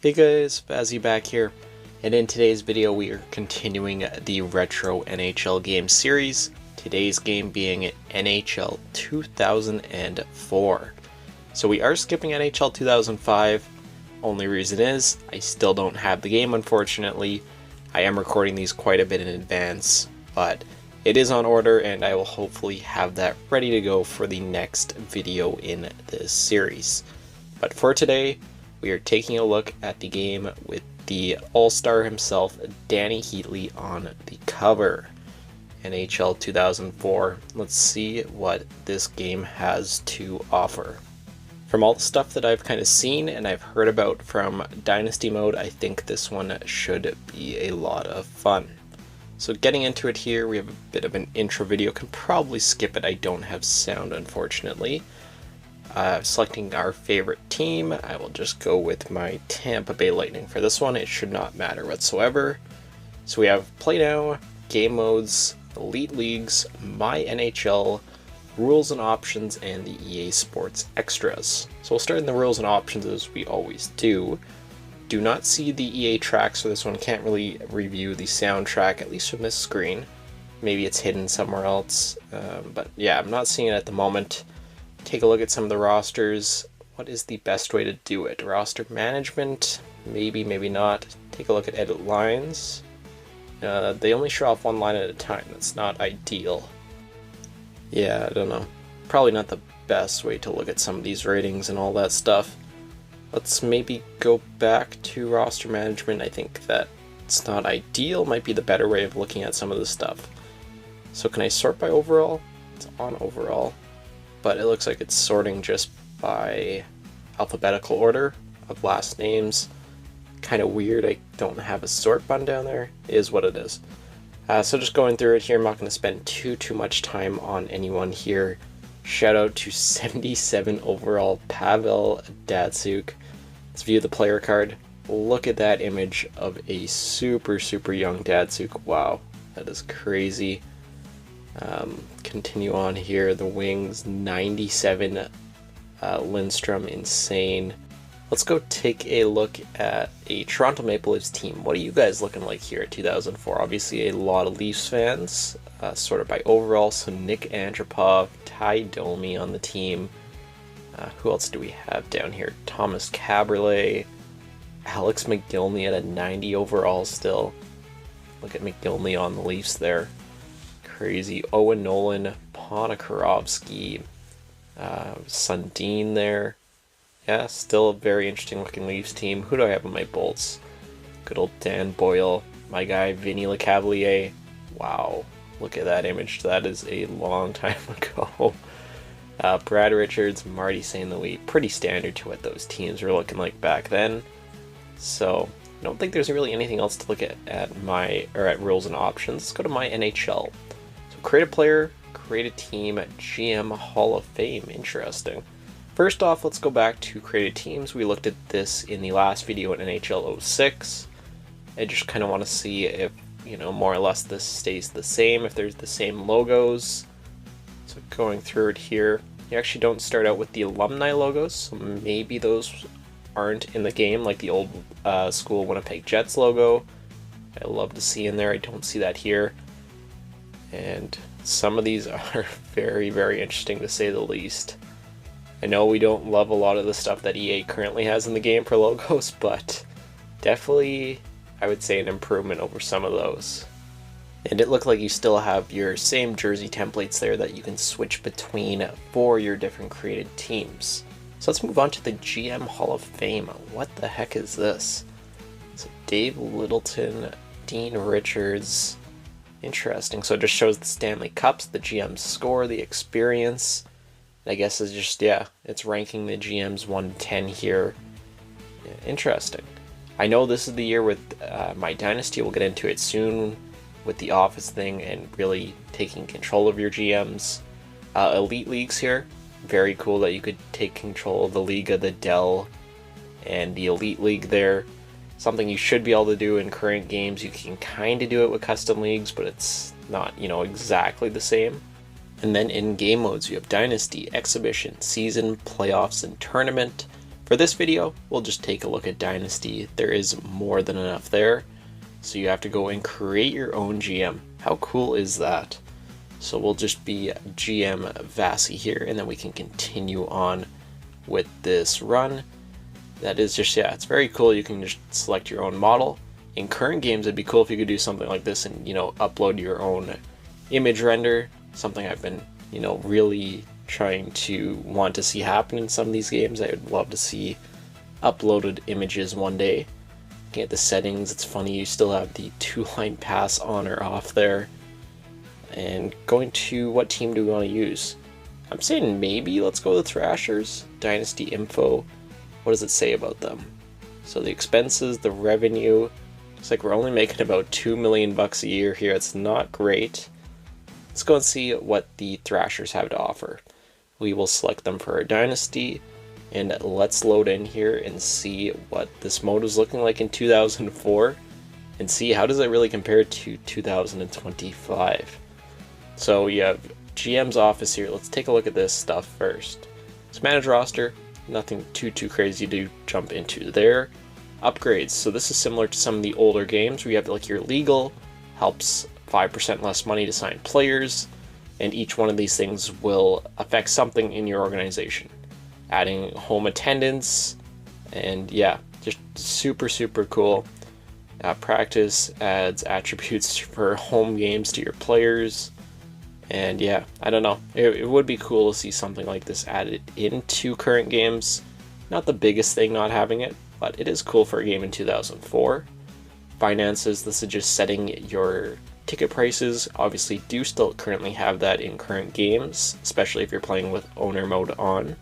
Hey guys, Fazzy back here, and in today's video we are continuing the Retro NHL game series, today's game being NHL 2004. So we are skipping NHL 2005, only reason is I still don't have the game unfortunately. I am recording these quite a bit in advance, but it is on order and I will hopefully have that ready to go for the next video in this series. But for today, we are taking a look at the game with the all-star himself, Danny Heatley, on the cover. NHL 2004. Let's see what this game has to offer. From all the stuff that I've kind of seen and I've heard about from Dynasty mode, I think this one should be a lot of fun. So getting into it here, we have a bit of an intro video. Can probably skip it, I don't have sound unfortunately. Selecting our favorite team, I will just go with my Tampa Bay Lightning for this one. It should not matter whatsoever. So we have Play Now, Game Modes, Elite Leagues, My NHL, Rules and Options, and the EA Sports Extras. So we'll start in the Rules and Options as we always do. Do not see the EA tracks for this one, can't really review the soundtrack, at least from this screen. Maybe it's hidden somewhere else, but yeah, I'm not seeing it at the moment. Take a look at some of the rosters. What is the best way to do it? Roster management? Maybe, maybe not. Take a look at edit lines. They only show off one line at a time. That's not ideal. Yeah, I don't know. Probably not the best way to look at some of these ratings and all that stuff. Let's maybe go back to roster management. I think that it's not ideal. Might be the better way of looking at some of this stuff. So can I sort by overall? It's on overall. But it looks like it's sorting just by alphabetical order of last names. Kind of weird, I don't have a sort button down there. It is what it is. So just going through it here, I'm not going to spend too much time on anyone here. Shout out to 77 overall Pavel Datsyuk. Let's view the player card. Look at that image of a super young Datsyuk. Wow, that is crazy. Continue on here, the wings, 97 Lindstrom, insane. Let's go take a look at a Toronto Maple Leafs team. What are you guys looking like here at 2004? Obviously a lot of Leafs fans, sorted by overall, so Nick Antropov, Ty Domi on the team. Who else do we have down here? Thomas Caberlet, Alex McGillney at a 90 overall still. Look at McGillney on the Leafs there. Crazy. Owen Nolan, Ponikarovsky, Sundin there. Yeah, still a very interesting looking Leafs team. Who do I have on my Bolts? Good old Dan Boyle. My guy, Vinny Lecavalier. Wow, look at that image. That is a long time ago. Brad Richards, Marty St. Louis. Pretty standard to what those teams were looking like back then. So I don't think there's really anything else to look at at rules and options. Let's go to my NHL. Create a player, create a team, GM Hall of Fame. Interesting. First off, let's go back to created teams. We looked at this in the last video in NHL 06. I just kind of want to see if, more or less this stays the same, if there's the same logos. So going through it here, you actually don't start out with the alumni logos, so maybe those aren't in the game, like the old school Winnipeg Jets logo. I love to see in there. I don't see that here. And some of these are very interesting to say the least. I know we don't love a lot of the stuff that EA currently has in the game for logos, but definitely I would say an improvement over some of those. And it looked like you still have your same jersey templates there that you can switch between for your different created teams. So let's move on to the GM Hall of Fame. What the heck is this? So Dave Littleton, Dean Richards. Interesting. So it just shows the Stanley Cups, the GM's score, the experience. I guess it's just, yeah, it's ranking the GMs 1 to 10 here. Yeah, interesting. I know this is the year with my Dynasty. We'll get into it soon with the office thing and really taking control of your GMs. Elite Leagues here. Very cool that you could take control of the Liga, the Dell, and the Elite League there. Something you should be able to do in current games. You can kind of do it with custom leagues, but it's not, exactly the same. And then in game modes, you have Dynasty, Exhibition, Season, Playoffs, and Tournament. For For this video, we'll just take a look at Dynasty. There is more than enough there, so you have to go and create your own GM. How cool is that? So we'll just be GM Vasi here, and then we can continue on with this run. That is just, yeah, it's very cool. You can just select your own model. In current games, it'd be cool if you could do something like this and, upload your own image render. Something I've been, really trying to want to see happen in some of these games. I would love to see uploaded images one day. Looking at the settings, it's funny, you still have the 2-line pass on or off there. And going to what team do we want to use? I'm saying maybe let's go with the Thrashers. Dynasty info. What does it say about them? So the expenses, the revenue, looks like we're only making about $2 million a year here. It's not great. Let's go and see what the Thrashers have to offer. We will select them for our Dynasty, and let's load in here and see what this mode was looking like in 2004 and see how does it really compare to 2025. So you have GM's office here. Let's take a look at this stuff first. So manage roster, nothing too crazy to jump into there. Upgrades, so this is similar to some of the older games where you have like your legal, helps 5% less money to sign players, and each one of these things will affect something in your organization. Adding home attendance, and yeah, just super cool. Practice adds attributes for home games to your players. And yeah, I don't know. It would be cool to see something like this added into current games. Not the biggest thing not having it, but it is cool for a game in 2004. Finances, this is just setting your ticket prices. Obviously do still currently have that in current games, especially if you're playing with owner mode on.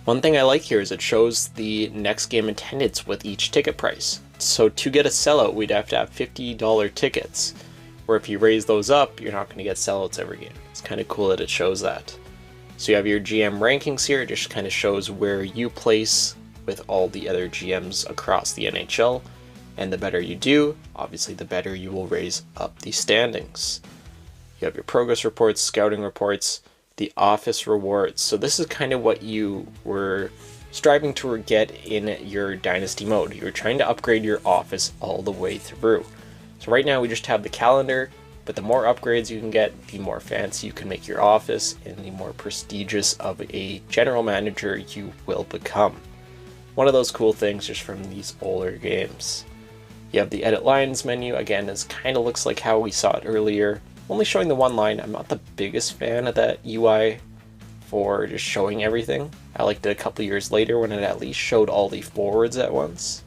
One thing I like here is it shows the next game attendance with each ticket price. So to get a sellout, we'd have to have $50 tickets. Where if you raise those up, you're not going to get sellouts every game. It's kind of cool that it shows that. So you have your GM rankings here. It just kind of shows where you place with all the other GMs across the NHL. And the better you do, obviously the better you will raise up the standings. You have your progress reports, scouting reports, the office rewards. So this is kind of what you were striving to get in your Dynasty mode. You were trying to upgrade your office all the way through. So right now we just have the calendar, but the more upgrades you can get, the more fancy you can make your office and the more prestigious of a general manager you will become. One of those cool things just from these older games. You have the edit lines menu. Again, this kind of looks like how we saw it earlier. Only showing the one line. I'm not the biggest fan of that UI for just showing everything. I liked it a couple years later when it at least showed all the forwards at once.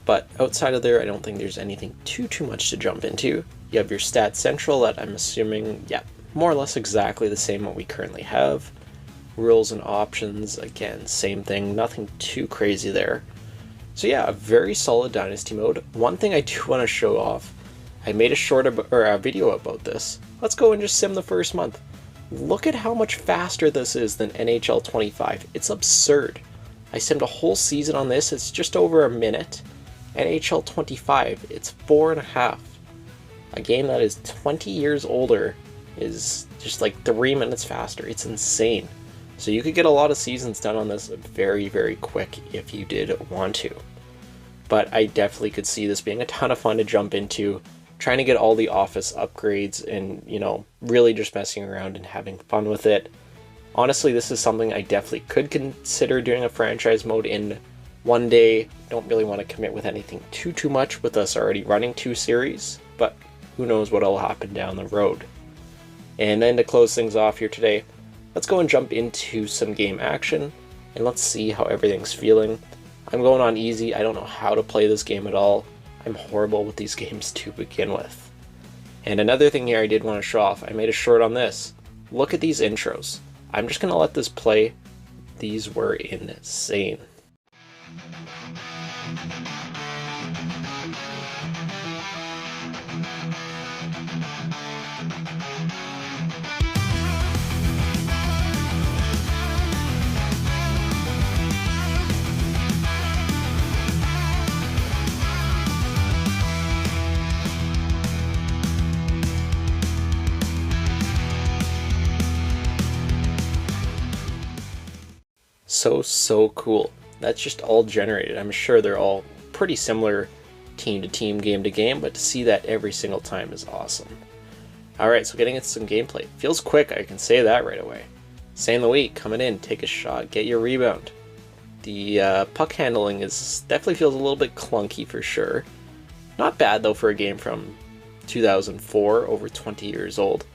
But outside of there, I don't think there's anything too much to jump into. You have your Stats Central that I'm assuming, yeah, more or less exactly the same what we currently have. Rules and options, again, same thing, nothing too crazy there. So yeah, a very solid Dynasty mode. One thing I do want to show off, I made a video about this. Let's go and just sim the first month. Look at how much faster this is than NHL 25. It's absurd. I simmed a whole season on this, it's just over a minute. NHL 25, it's 4.5. A game that is 20 years older is just like 3 minutes faster. It's insane. So you could get a lot of seasons done on this very quick if you did want to. But I definitely could see this being a ton of fun to jump into, trying to get all the office upgrades and, really just messing around and having fun with it. Honestly, this is something I definitely could consider doing a franchise mode in one day. Don't really want to commit with anything too much with us already running 2 series, but who knows what will happen down the road. And then to close things off here today, let's go and jump into some game action and let's see how everything's feeling. I'm going on easy. I don't know how to play this game at all. I'm horrible with these games to begin with. And another thing here I did want to show off, I made a short on this. Look at these intros. I'm just going to let this play. These were insane. So cool. That's just all generated. I'm sure they're all pretty similar team to team, game to game, but to see that every single time is awesome. Alright, so getting into some gameplay. Feels quick, I can say that right away. St. Louis, coming in, take a shot, get your rebound. The puck handling definitely feels a little bit clunky for sure. Not bad though for a game from 2004, over 20 years old.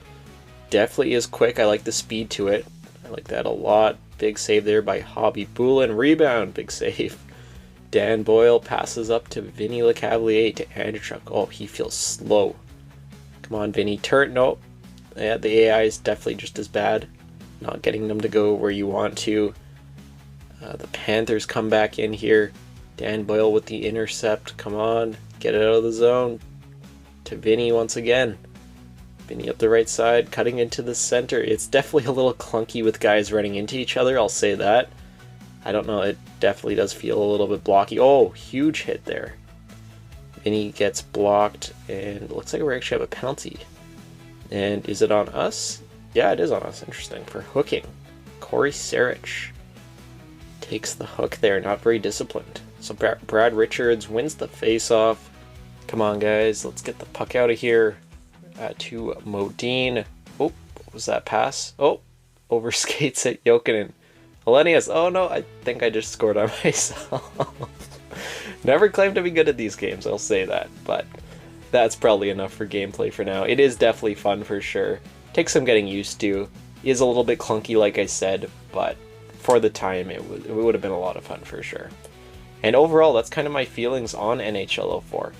Definitely is quick, I like the speed to it. I like that a lot. Big save there by Hobby Boulin. Rebound, big save. Dan Boyle passes up to Vinny Lecavalier to Andrechuk. Oh, he feels slow. Come on, Vinny. Turret, no. Yeah, the AI is definitely just as bad. Not getting them to go where you want to. The Panthers come back in here. Dan Boyle with the intercept. Come on, get it out of the zone. To Vinny once again. Vinny up the right side, cutting into the center. It's definitely a little clunky with guys running into each other, I'll say that. I don't know, it definitely does feel a little bit blocky. Oh, huge hit there. Vinny gets blocked, and it looks like we actually have a penalty. And is it on us? Yeah, it is on us. Interesting. For hooking. Corey Sarich takes the hook there. Not very disciplined. So Brad Richards wins the face-off. Come on, guys. Let's get the puck out of here. To Modine. Oh, what was that pass? Oh, overskates at Jokinen. Hellenius. Oh no, I think I just scored on myself. Never claimed to be good at these games, I'll say that. But that's probably enough for gameplay for now. It is definitely fun for sure. Takes some getting used to. Is a little bit clunky, like I said, but for the time, it would have been a lot of fun for sure. And overall, that's kind of my feelings on NHL 04.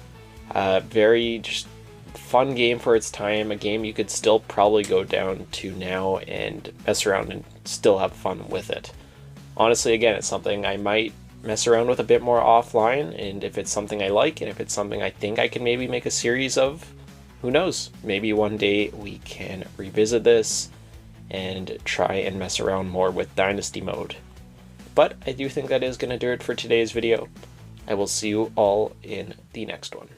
Very just fun game for its time. A game you could still probably go down to now and mess around and still have fun with it. Honestly, again, it's something I might mess around with a bit more offline, and if it's something I like, and if it's something I think I can maybe make a series of, who knows? Maybe one day we can revisit this and try and mess around more with Dynasty mode. But I do think that is going to do it for today's video. I will see you all in the next one.